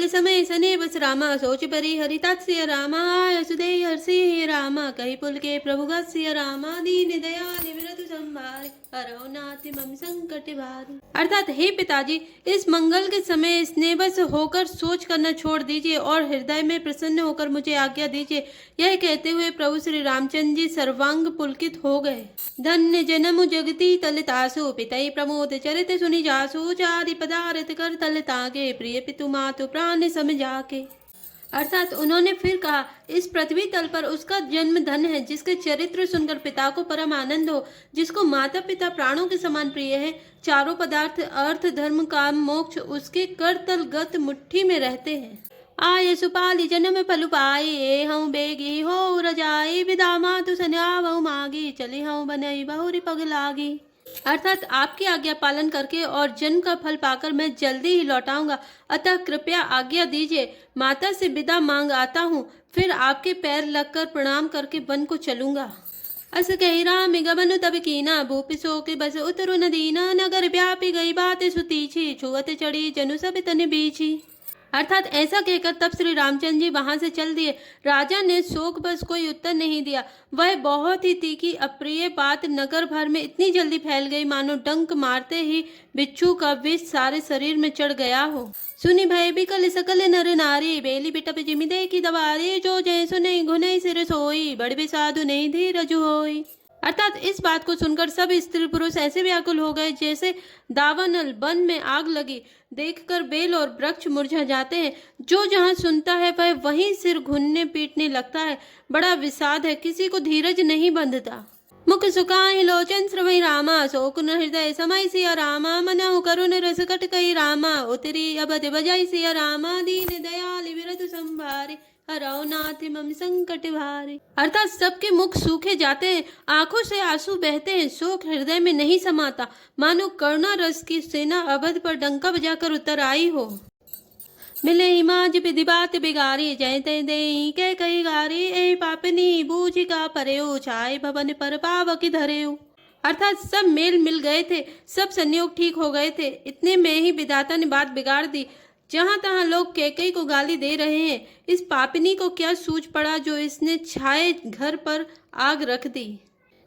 के समय सने बस रामा सोच परी हरितास्य रामा यसुदे हर्षि रामा कही पुल के प्रभु गस्य रामा दीन दयाल विरतु संभारे हरौ नाथ मम संकट भारी। अर्थात हे पिताजी, इस मंगल के समय स्नेहवश होकर सोच करना छोड़ दीजिए और हृदय में प्रसन्न होकर मुझे आज्ञा दीजिए। यह कहते हुए प्रभु श्री रामचंद्र जी सर्वांग पुलकित हो गए। धन्य जन्म जगती तलतासु पितई प्रमोद चरित सुनि जासु चारि पदारथ कर तल तागे प्रिय पितु मातु प्राण समझा के। अर्थात उन्होंने फिर कहा, इस पृथ्वी तल पर उसका जन्म धन है जिसके चरित्र सुनकर पिता को परम आनंद हो, जिसको माता पिता प्राणों के समान प्रिय है। चारों पदार्थ अर्थ धर्म काम मोक्ष उसके करतल गत मुट्ठी में रहते हैं। आय सुपाली जन्म फल पाए ए हूँ बेगी हो रजाई विदा मातु सन्यावहु मागी चली हूँ बनई बहुरी पग लागी। अर्थात आपकी आज्ञा पालन करके और जन्म का फल पाकर मैं जल्दी ही लौटाऊंगा, अतः कृपया आज्ञा दीजिए। माता से विदा मांग आता हूँ, फिर आपके पैर लगकर प्रणाम करके वन को चलूंगा। अस कही राम गमन तब कीना भूपि शोक बस उतरु न दीना नगर व्यापी गई बात सुतीछी छुअत चढ़ी जनु सब तन बीछी। अर्थात ऐसा कहकर तब श्री रामचंद्र जी वहां से चल दिए। राजा ने शोक बस कोई उत्तर नहीं दिया। वह बहुत ही तीखी अप्रिय बात नगर भर में इतनी जल्दी फैल गई मानो डंक मारते ही बिच्छू का विष सारे शरीर में चढ़ गया हो। सुनि भय बिकल सकल नर नारी बेली बिटप जिमि दे की दवारी जो जय सुने घुने सिर सोई बड़ भी साधु नहीं धीरज होई। अर्थात इस बात को सुनकर सब स्त्री पुरुष ऐसे व्याकुल हो गए जैसे दावानल वन में आग लगी। देखकर बेल और वृक्ष मुरझा जाते हैं। जो जहाँ सुनता है वह वहीं सिर घुनने पीटने लगता है। बड़ा विषाद है, किसी को धीरज नहीं बंधता। मुख सुकाहि लोचन श्रवै रामा शोकुन हृदय समय सिया रामा मनहु करुण रस कट कई रामा उतरी अबध बजाई सिया रामा दीन दयाल विरतु संभारे हरौ नाथ मम संकट भारे। अर्थात सबके मुख सूखे जाते हैं, आंखों से आंसू बहते हैं, शोक हृदय में नहीं समाता, मानो करुणा रस की सेना अवध पर डंका बजाकर उतर आई हो। मिले हिमाज विधि बात बिगारी जय तय दे के कई गारी ए पापनी बूझी का परेऊ छाए भवन पर पावकी धरेऊ। अर्थात सब मेल मिल गए थे, सब संयोग ठीक हो गए थे। इतने में ही विधाता ने बात बिगाड़ दी। जहां तहां लोग कैकई को गाली दे रहे हैं। इस पापिनी को क्या सूझ पड़ा जो इसने छाए घर पर आग रख दी।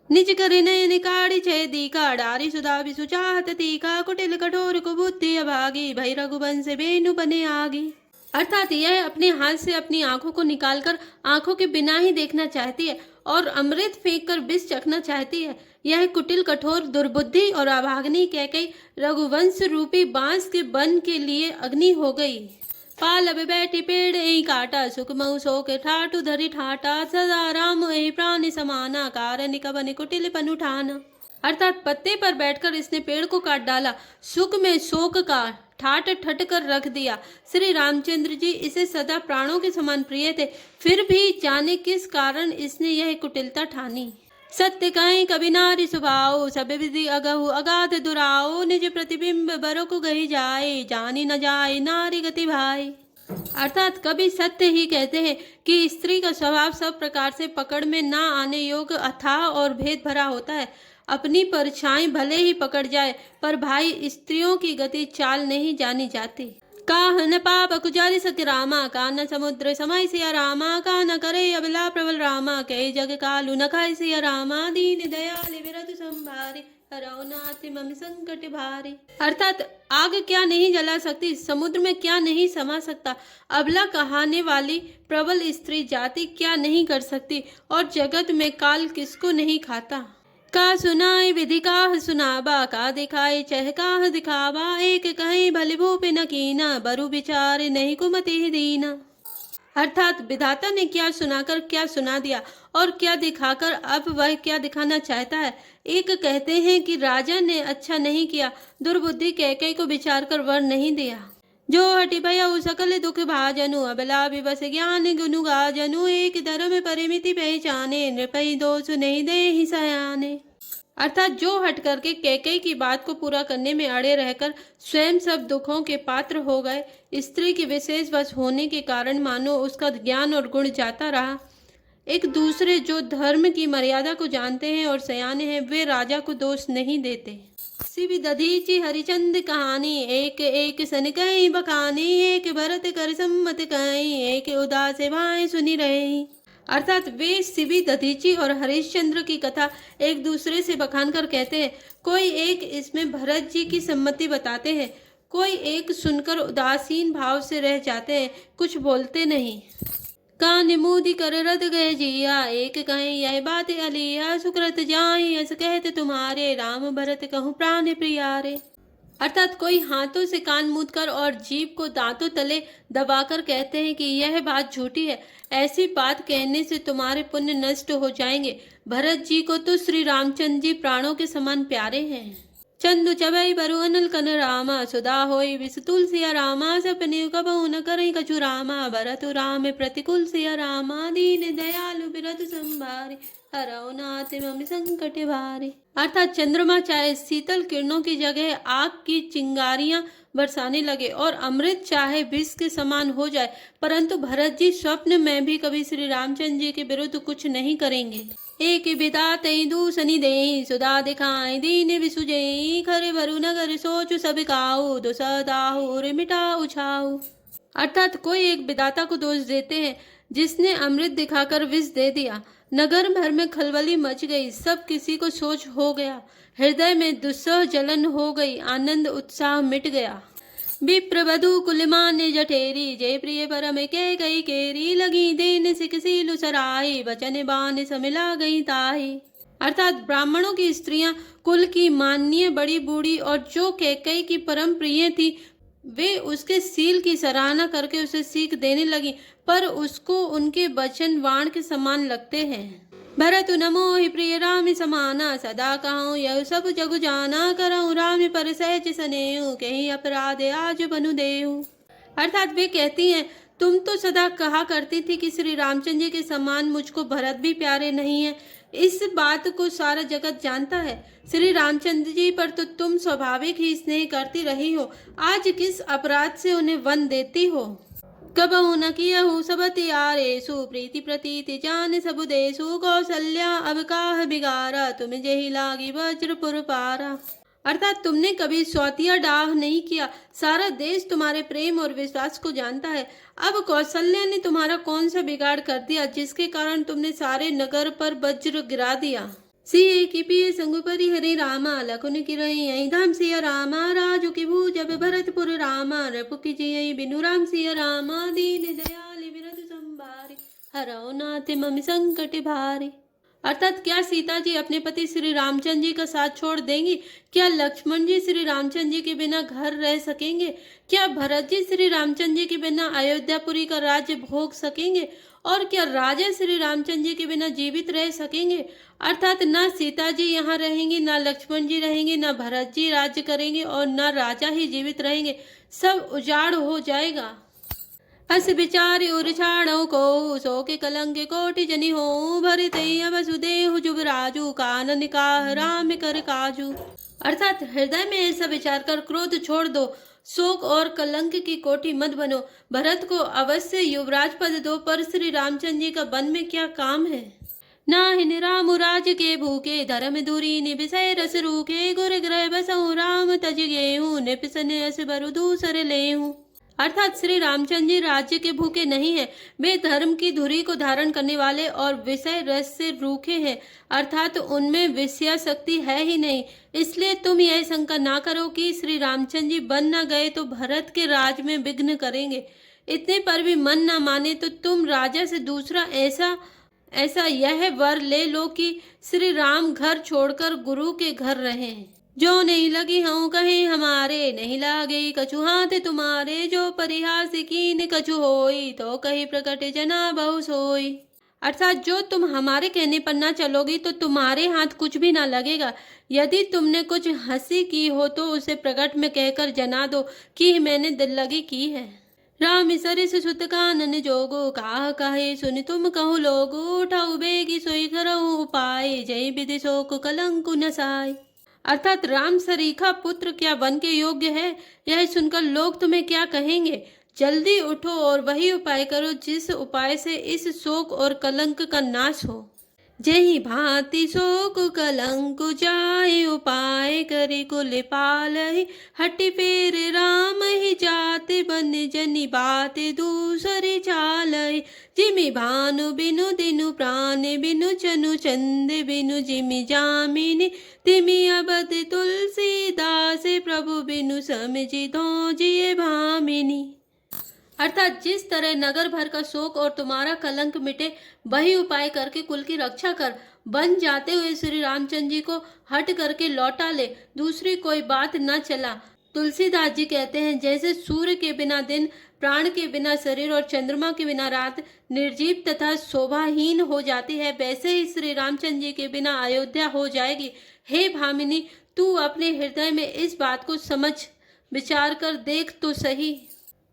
निज करे नयन काढ़ी छय दीका डारी सुधा भी सुचाहत तीखा कुटिल कठोर को बुद्धि अभागी भई रघुवंश बेनु बने आगी। अर्थात यह अपने हाथ से अपनी आंखों को निकालकर आंखों के बिना ही देखना चाहती है और अमृत फेंक कर विष चखना चाहती है। यह कुटिल कठोर दुर्बुद्धि और अभागनी कैकई रघुवंश रूपी बांस के बन के लिए अग्नि हो गई। पाल अब बैठी पेड़ एही काटा सुख मऊ शोक ठाटू धरी ठाटा सदा राम एही प्राण समाना कारण कवन कुटिल पन उठाना। अर्थात पत्ते पर बैठकर इसने पेड़ को काट डाला, सुख में शोक का ठाट ठट कर रख दिया। श्री रामचंद्र जी इसे सदा प्राणों के समान प्रिय थे, फिर भी जाने किस कारण इसने यह कुटिलता ठानी। सत्य कहीं कभी नारी स्वभाव सब विधि अगहु अगाध दुराओ निज प्रतिबिंब बरो को गही जाए जानी न जाए नारी गति भाई। अर्थात कभी सत्य ही कहते हैं कि स्त्री का स्वभाव सब प्रकार से पकड़ में ना आने योग्य अथाह और भेद भरा होता है। अपनी परछाई भले ही पकड़ जाए पर भाई स्त्रियों की गति चाल नहीं जानी जाती। काह न पाप कुचारी सत्य रामा का न समुद्र समय सिया रामा का न करे अबला प्रबल रामा कई जग कालू न खाए सिया रामा दीन दयाल विरतु संभारे हरौ नाथ मम संकट भारे। अर्थात आग क्या नहीं जला सकती, समुद्र में क्या नहीं समा सकता, अबला कहाने वाली प्रबल स्त्री जाति क्या नहीं कर सकती और जगत में काल किसको नहीं खाता। का सुनाई विधि काह सुनाबा का दिखाए चह काह दिखावा एक कहीं भले भूपि न कीना बरु विचार नहीं कुमति दीना। अर्थात विधाता ने क्या सुनाकर क्या सुना दिया और क्या दिखाकर अब वह क्या दिखाना चाहता है। एक कहते हैं कि राजा ने अच्छा नहीं किया, दुर्बुद्धि कैकई को विचार कर वर नहीं दिया। जो हटि भयउ सकल दुख भाजनु अबला विवश ज्ञान गुनु गाजनु एक धर्म परिमिति पहचाने नृपई दोष नहीं दे ही सयाने। अर्थात जो हट करके कैकई की बात को पूरा करने में अड़े रहकर स्वयं सब दुखों के पात्र हो गए। स्त्री के विशेष वश होने के कारण मानो उसका ज्ञान और गुण जाता रहा। एक दूसरे जो धर्म की मर्यादा को जानते हैं और सयाने हैं वे राजा को दोष नहीं देते। शिव दधीचि हरिचंद कहानी, एक एक सन कई बखानी, एक भरत कर सम्मत कई, एक उदास भाई सुनी रही। अर्थात वे शिवी दधीचि और हरिश्चंद्र की कथा एक दूसरे से बखान कर कहते हैं। कोई एक इसमें भरत जी की सम्मति बताते हैं, कोई एक सुनकर उदासीन भाव से रह जाते हैं, कुछ बोलते नहीं। कान मूदी कर रद गए जिया, एक कहें यह बात अलिया, सुकृत जाई ऐस कहते तुम्हारे, राम भरत कहूँ प्राण प्रियारे। अर्थात कोई हाथों से कान मूद कर और जीभ को दांतों तले दबाकर कहते हैं कि यह बात झूठी है, ऐसी बात कहने से तुम्हारे पुण्य नष्ट हो जाएंगे। भरत जी को तो श्री रामचंद्र जी प्राणों के समान प्यारे हैं। चंदु चबई बरु अनल कन रामा, सुधा होई विष तुलसिया रामा, सपने कबहु न करई कछु रामा, भरत राम प्रतिकूल सिया रामा, दीन दयालु बिरधु संभारे, हरौ नाथ मम संकट भारे। अर्थात चंद्रमा चाहे शीतल किरणों की जगह आग की चिंगारियां बरसाने लगे और अमृत चाहे विष के समान हो जाए, परंतु भरत जी स्वप्न में भी कभी श्री रामचंद्र जी के विरुद्ध कुछ नहीं करेंगे। एक बिदातई दूसनी देई, सुधा दिखाई दीन विसुजई, खरे भरु नगर सोचु सब काऊ, दुसदाहुर मिटाऊ छाऊ। अर्थात कोई एक विदाता को दोष देते हैं जिसने अमृत दिखाकर विष दे दिया। नगर भर में खलबली मच गई, सब किसी को सोच हो गया, हृदय में दुस्सह जलन हो गई, आनंद उत्साह मिट गया। विप्रवधु कुलमान्य जठेरी, जय प्रिय परम के कई केरी, लगी देन सिक सीलु सराई, वचन बान समिला गई ताही। अर्थात ब्राह्मणों की स्त्रियां कुल की माननीय बड़ी बूढ़ी और जो कैकई की परम प्रिय थी, वे उसके सील की सराहना करके उसे सीख देने लगी, पर उसको उनके वचन वाण के समान लगते हैं। भरतु नमो ही प्रिय राम समाना, सदा कहूँ यह सब जगु जाना, करऊँ राम पर सहज स्नेहु, कहीं अपराध आज बनु देहु। अर्थात वे कहती हैं, तुम तो सदा कहा करती थी कि श्री रामचंद्र जी के समान मुझको भरत भी प्यारे नहीं है। इस बात को सारा जगत जानता है। श्री रामचंद्र जी पर तो तुम स्वाभाविक ही स्नेह करती रही हो, आज किस अपराध से उन्हें वन देती हो। कबहु न कियहु सब त्यारेसु, प्रीति प्रतीति जान सबु देसु, कौशल्या अब काह बिगारा, तुम जेहि लागी वज्रपुर पारा। अर्थात तुमने कभी स्वातिया डाह नहीं किया, सारा देश तुम्हारे प्रेम और विश्वास को जानता है। अब कौशल्या ने तुम्हारा कौन सा बिगाड़ कर दिया जिसके कारण तुमने सारे नगर पर वज्र गिरा दिया। सिए की पिय संग परि हरि रामा, लखुन की रही धाम सिया रामा, राजू की भूज अब भरतपुर रामा, रपु की जियई बिनु राम सिया रामा, दीन दयाल बिरधु संभारे, हरौ नाथ मम संकट भारे। अर्थात क्या सीता जी अपने पति श्री रामचंद्र जी का साथ छोड़ देंगी? क्या लक्ष्मण जी श्री रामचंद्र जी के बिना घर रह सकेंगे? क्या भरत जी श्री रामचंद्र जी के बिना अयोध्यापुरी का राज्य भोग सकेंगे? और क्या राजा श्री रामचंद्र जी के बिना जीवित रह सकेंगे? अर्थात न सीता जी यहाँ रहेंगी, न लक्ष्मण जी रहेंगे, न भरत जी राज्य करेंगे और न राजा ही जीवित रहेंगे, सब उजाड़ हो जाएगा। हस विचार उर छाड़ो को, सो के कलंक कोटि जनि हो, भरत वसुदेव जुबराजू, कानन काह राम कर काजू। अर्थात हृदय में ऐसा विचार कर क्रोध छोड़ दो, शोक और कलंक की कोटि मत बनो। भरत को अवश्य युवराज पद दो, पर श्री रामचंद्र जी का वन में क्या काम है। नाहिन राम राज के भूखे, धर्म दूरी निबिसय रस रूखे, गुर ग्रह बसहु राम तज गेहूँ, निपिसन अस बरु दूसर लेहूँ। अर्थात श्री रामचंद्र जी राज्य के भूखे नहीं हैं, वे धर्म की धुरी को धारण करने वाले और विषय रस से रूखे हैं, अर्थात उनमें विषया शक्ति है ही नहीं। इसलिए तुम यह शंका ना करो कि श्री रामचंद्र जी बन न गए तो भरत के राज में विघ्न करेंगे। इतने पर भी मन न माने तो तुम राजा से दूसरा ऐसा यह वर ले लो कि श्री राम घर छोड़कर गुरु के घर रहें। जो नहीं लगी हूँ कहीं हमारे, नहीं लागे कछु हाथ तुम्हारे, जो परिहास कीन कछु होई, तो कहीं प्रकट जना बहु सोई। अर्थात जो तुम हमारे कहने पर ना चलोगी तो तुम्हारे हाथ कुछ भी ना लगेगा। यदि तुमने कुछ हंसी की हो तो उसे प्रकट में कहकर जना दो कि मैंने दिल लगी की है। राम सरिस सुत कानन जोगो, काह कहे सुन तुम कहु लोगो, उठाऊ बेगी सोई करऊ उपाय, जय विधि शोक कलंकु नसाय। अर्थात राम सरीखा पुत्र क्या वन के योग्य है, यह सुनकर लोग तुम्हें क्या कहेंगे। जल्दी उठो और वही उपाय करो जिस उपाय से इस शोक और कलंक का नाश हो। जही भांति शोक कलंक जाय उपाय करि कुल पालहि हटि फेर राम ही जाति बन जनि बात दूसरी चालहि जिमि भानु बिनु दिनु प्राण बिनु चनु चंद बिनु जिमि जामिनी तिमि अबद तुलसीदास प्रभु बिनु समझि दो जिय भामिनी। अर्थात जिस तरह नगर भर का शोक और तुम्हारा कलंक मिटे वही उपाय करके कुल की रक्षा कर, बन जाते हुए श्री रामचंद्र जी को हट करके लौटा ले, दूसरी कोई बात न चला। तुलसीदास जी कहते हैं जैसे सूर्य के बिना दिन, प्राण के बिना शरीर और चंद्रमा के बिना रात निर्जीव तथा शोभाहीन हो जाती है, वैसे ही श्री रामचंद्र जी के बिना अयोध्या हो जाएगी। हे भामिनी, तू अपने हृदय में इस बात को समझ विचार कर देख तो सही।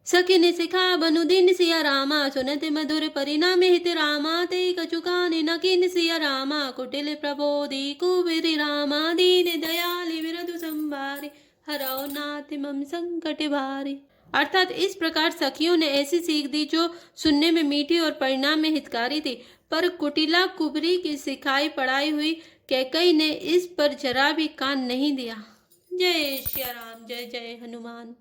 सखिनि सिखा बनु दिन सिया रामा सुनते मधुर परिणाम हित रामा ते कचुकानि नकिन सिया रामा कुटिल प्रबोधि कुबेर रामा दीन दयालि विरधु संभारे हरौ नाथ मम संकट भारी। अर्थात इस प्रकार सखियों ने ऐसी सीख दी जो सुनने में मीठी और परिणाम में हितकारी थी, पर कुटिला कुबरी की सिखाई पढ़ाई हुई कैकई ने इस पर जरा भी कान नहीं दिया। जय श्री राम, जय जय हनुमान।